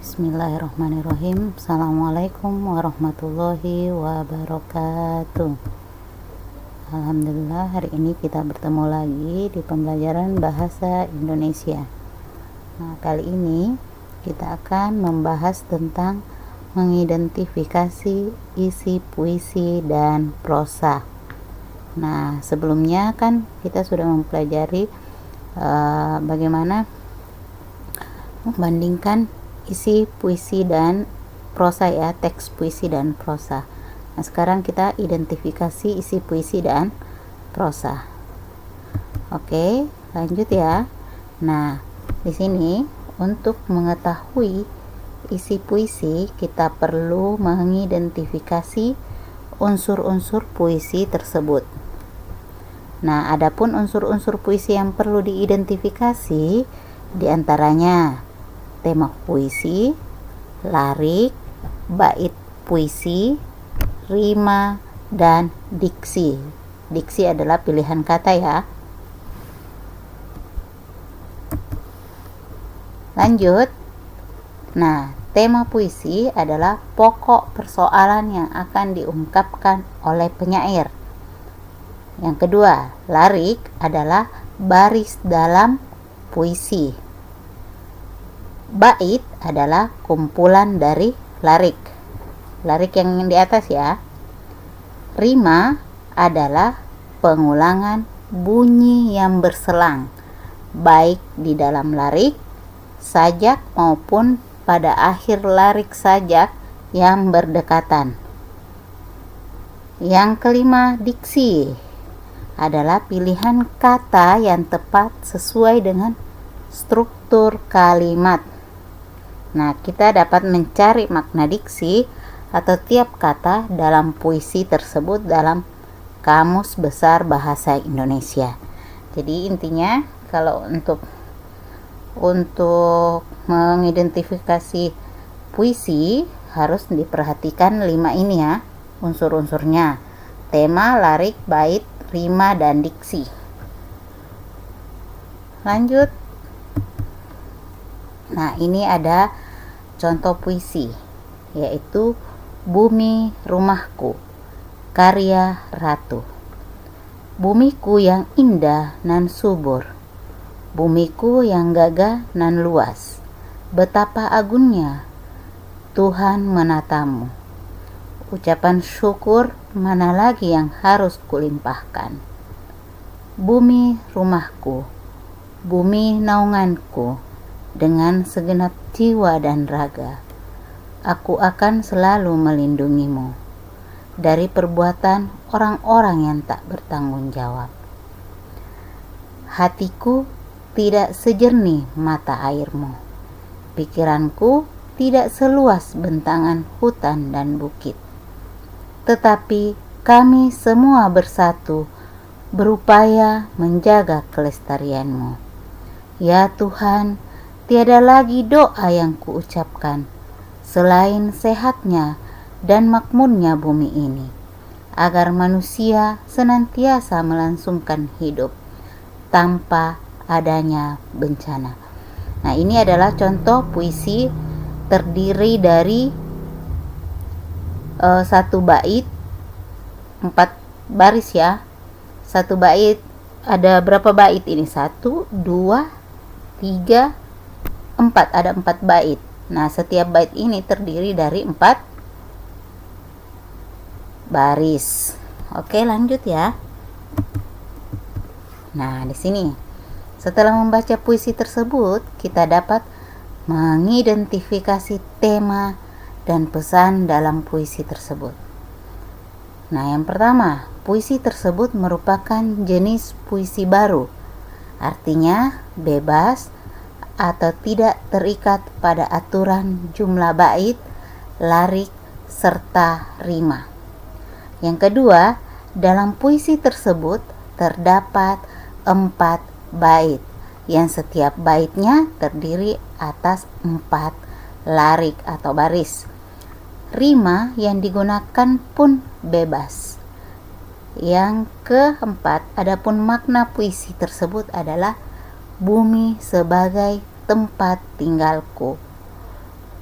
Bismillahirrahmanirrahim. Assalamualaikum warahmatullahi wabarakatuh. Alhamdulillah, hari ini kita bertemu lagi di pembelajaran bahasa Indonesia. Nah, kali ini kita akan membahas tentang mengidentifikasi isi puisi dan prosa. Nah, sebelumnya kan kita sudah mempelajari bagaimana membandingkan isi puisi dan prosa, ya, teks puisi dan prosa. Nah, sekarang kita identifikasi isi puisi dan prosa. Oke, lanjut ya. Nah, di sini untuk mengetahui isi puisi kita perlu mengidentifikasi unsur-unsur puisi tersebut. Nah, adapun unsur-unsur puisi yang perlu diidentifikasi diantaranya tema puisi, larik, bait puisi, rima, dan diksi. Diksi adalah pilihan kata, ya. Lanjut. Nah, tema puisi adalah pokok persoalan yang akan diungkapkan oleh penyair. Yang kedua, larik adalah baris dalam puisi. Bait adalah kumpulan dari larik. Larik yang di atas, ya. Rima adalah pengulangan bunyi yang berselang, baik di dalam larik, sajak maupun pada akhir larik sajak yang berdekatan. Yang kelima, diksi adalah pilihan kata yang tepat sesuai dengan struktur kalimat. Nah, kita dapat mencari makna diksi atau tiap kata dalam puisi tersebut dalam Kamus Besar Bahasa Indonesia. Jadi intinya kalau untuk mengidentifikasi puisi harus diperhatikan 5 ini, ya, unsur-unsurnya: tema, larik, bait, rima, dan diksi. Lanjut. Nah, ini ada contoh puisi, yaitu Bumi Rumahku, karya Ratu. Bumiku yang indah nan subur, bumiku yang gagah nan luas, betapa agungnya Tuhan menatamu. Ucapan syukur mana lagi yang harus kulimpahkan. Bumi rumahku, bumi naunganku, dengan segenap jiwa dan raga, aku akan selalu melindungimu dari perbuatan orang-orang yang tak bertanggung jawab. Hatiku tidak sejernih mata airmu, pikiranku tidak seluas bentangan hutan dan bukit. Tetapi kami semua bersatu berupaya menjaga kelestarianmu. Ya Tuhan, tiada lagi doa yang kuucapkan selain sehatnya dan makmurnya bumi ini, agar manusia senantiasa melangsungkan hidup tanpa adanya bencana. Nah, ini adalah contoh puisi terdiri dari 1 bait 4 baris, ya. 1 bait ada berapa bait ini? 1, 2, 3, 4, ada 4 bait. Nah, setiap bait ini terdiri dari 4 baris. Oke, lanjut ya. Nah, di sini setelah membaca puisi tersebut, kita dapat mengidentifikasi tema dan pesan dalam puisi tersebut. Nah, yang pertama, puisi tersebut merupakan jenis puisi baru. Artinya bebas atau tidak terikat pada aturan jumlah bait, larik, serta rima. Yang kedua, dalam puisi tersebut terdapat 4 bait, yang setiap baitnya terdiri atas 4 larik atau baris. Rima yang digunakan pun bebas. Yang keempat, adapun makna puisi tersebut adalah bumi sebagai tempat tinggalku.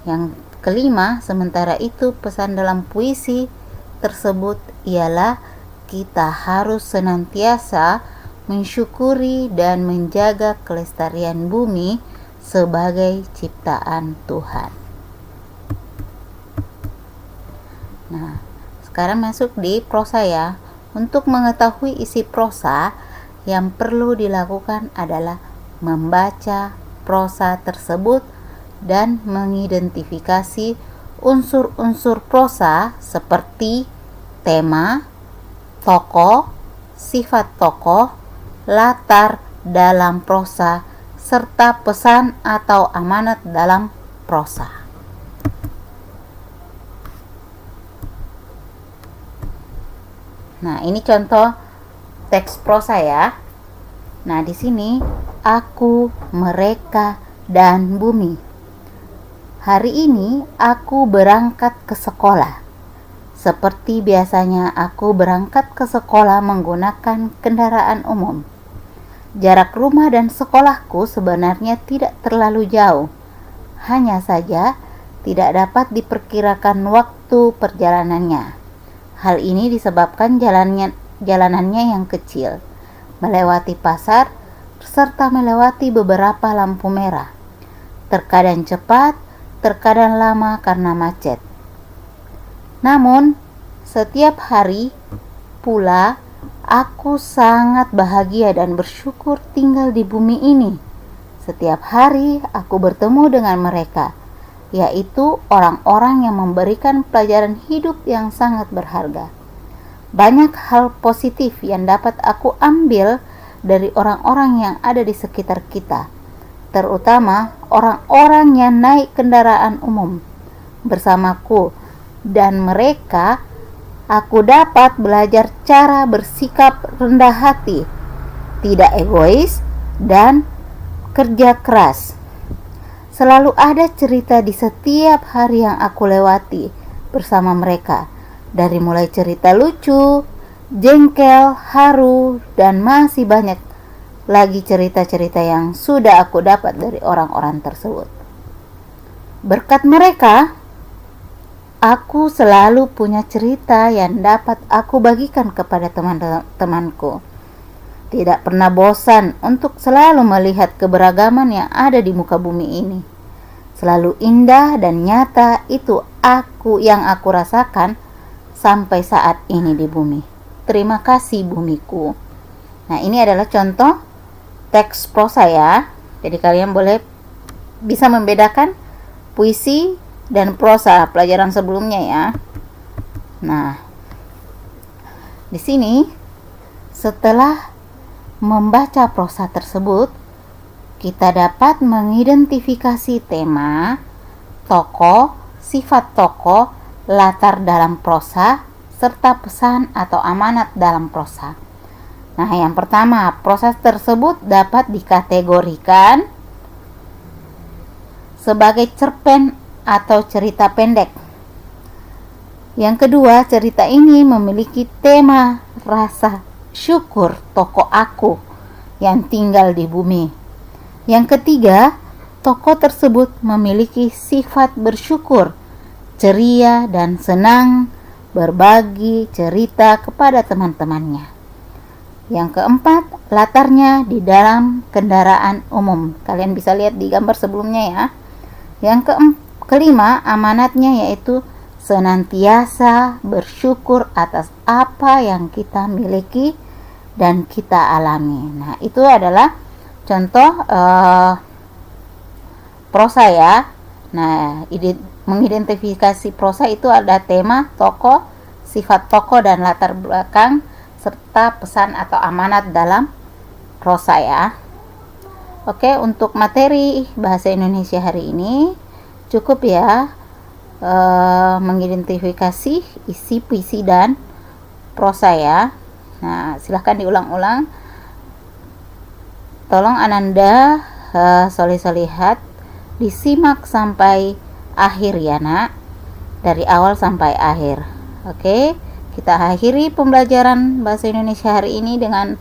Yang kelima, sementara itu pesan dalam puisi tersebut ialah kita harus senantiasa mensyukuri dan menjaga kelestarian bumi sebagai ciptaan Tuhan. Nah, sekarang masuk di prosa ya. Untuk mengetahui isi prosa, yang perlu dilakukan adalah membaca prosa tersebut dan mengidentifikasi unsur-unsur prosa seperti tema, tokoh, sifat tokoh, latar dalam prosa, serta pesan atau amanat dalam prosa. Nah, ini contoh teks prosa ya. Nah, di sini aku, mereka, dan bumi. Hari ini aku berangkat ke sekolah. Seperti biasanya aku berangkat ke sekolah menggunakan kendaraan umum. Jarak rumah dan sekolahku sebenarnya tidak terlalu jauh. Hanya saja tidak dapat diperkirakan waktu perjalanannya. Hal ini disebabkan jalanannya yang kecil, melewati pasar, serta melewati beberapa lampu merah. Terkadang cepat, terkadang lama karena macet. Namun, setiap hari pula aku sangat bahagia dan bersyukur tinggal di bumi ini. Setiap hari aku bertemu dengan mereka, yaitu orang-orang yang memberikan pelajaran hidup yang sangat berharga. Banyak hal positif yang dapat aku ambil dari orang-orang yang ada di sekitar kita, terutama orang-orang yang naik kendaraan umum bersamaku, dan mereka aku dapat belajar cara bersikap rendah hati, tidak egois, dan kerja keras. Selalu ada cerita di setiap hari yang aku lewati bersama mereka, dari mulai cerita lucu, jengkel, haru, dan masih banyak lagi cerita-cerita yang sudah aku dapat dari orang-orang tersebut. Berkat mereka, aku selalu punya cerita yang dapat aku bagikan kepada teman-temanku. Tidak pernah bosan untuk selalu melihat keberagaman yang ada di muka bumi ini. Selalu indah dan nyata itu yang aku rasakan sampai saat ini di bumi. Terima kasih bumiku. Nah, ini adalah contoh teks prosa ya. Jadi kalian bisa membedakan puisi dan prosa pelajaran sebelumnya ya. Nah, di sini setelah membaca prosa tersebut, kita dapat mengidentifikasi tema, tokoh, sifat tokoh, latar dalam prosa, serta pesan atau amanat dalam prosa. Nah, yang pertama, prosa tersebut dapat dikategorikan sebagai cerpen atau cerita pendek. Yang kedua, cerita ini memiliki tema rasa syukur tokoh aku yang tinggal di bumi. Yang ketiga, tokoh tersebut memiliki sifat bersyukur, ceria, dan senang berbagi cerita kepada teman-temannya. Yang keempat, latarnya di dalam kendaraan umum. Kalian bisa lihat di gambar sebelumnya ya. Yang kelima, amanatnya yaitu senantiasa bersyukur atas apa yang kita miliki dan kita alami. Nah, itu adalah contoh prosa ya. Nah, mengidentifikasi prosa itu ada tema, tokoh, sifat tokoh, dan latar belakang, serta pesan atau amanat dalam prosa ya. Oke, untuk materi bahasa Indonesia hari ini cukup ya, mengidentifikasi isi puisi dan prosa ya. Nah, silahkan diulang-ulang. Tolong Ananda solih-solihat disimak sampai akhir ya nak, dari awal sampai akhir. Oke, kita akhiri pembelajaran bahasa Indonesia hari ini dengan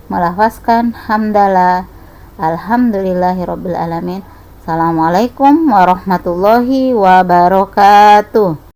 melafazkan hamdalah, alhamdulillahirabbil alamin, Assalamualaikum warahmatullahi wabarakatuh.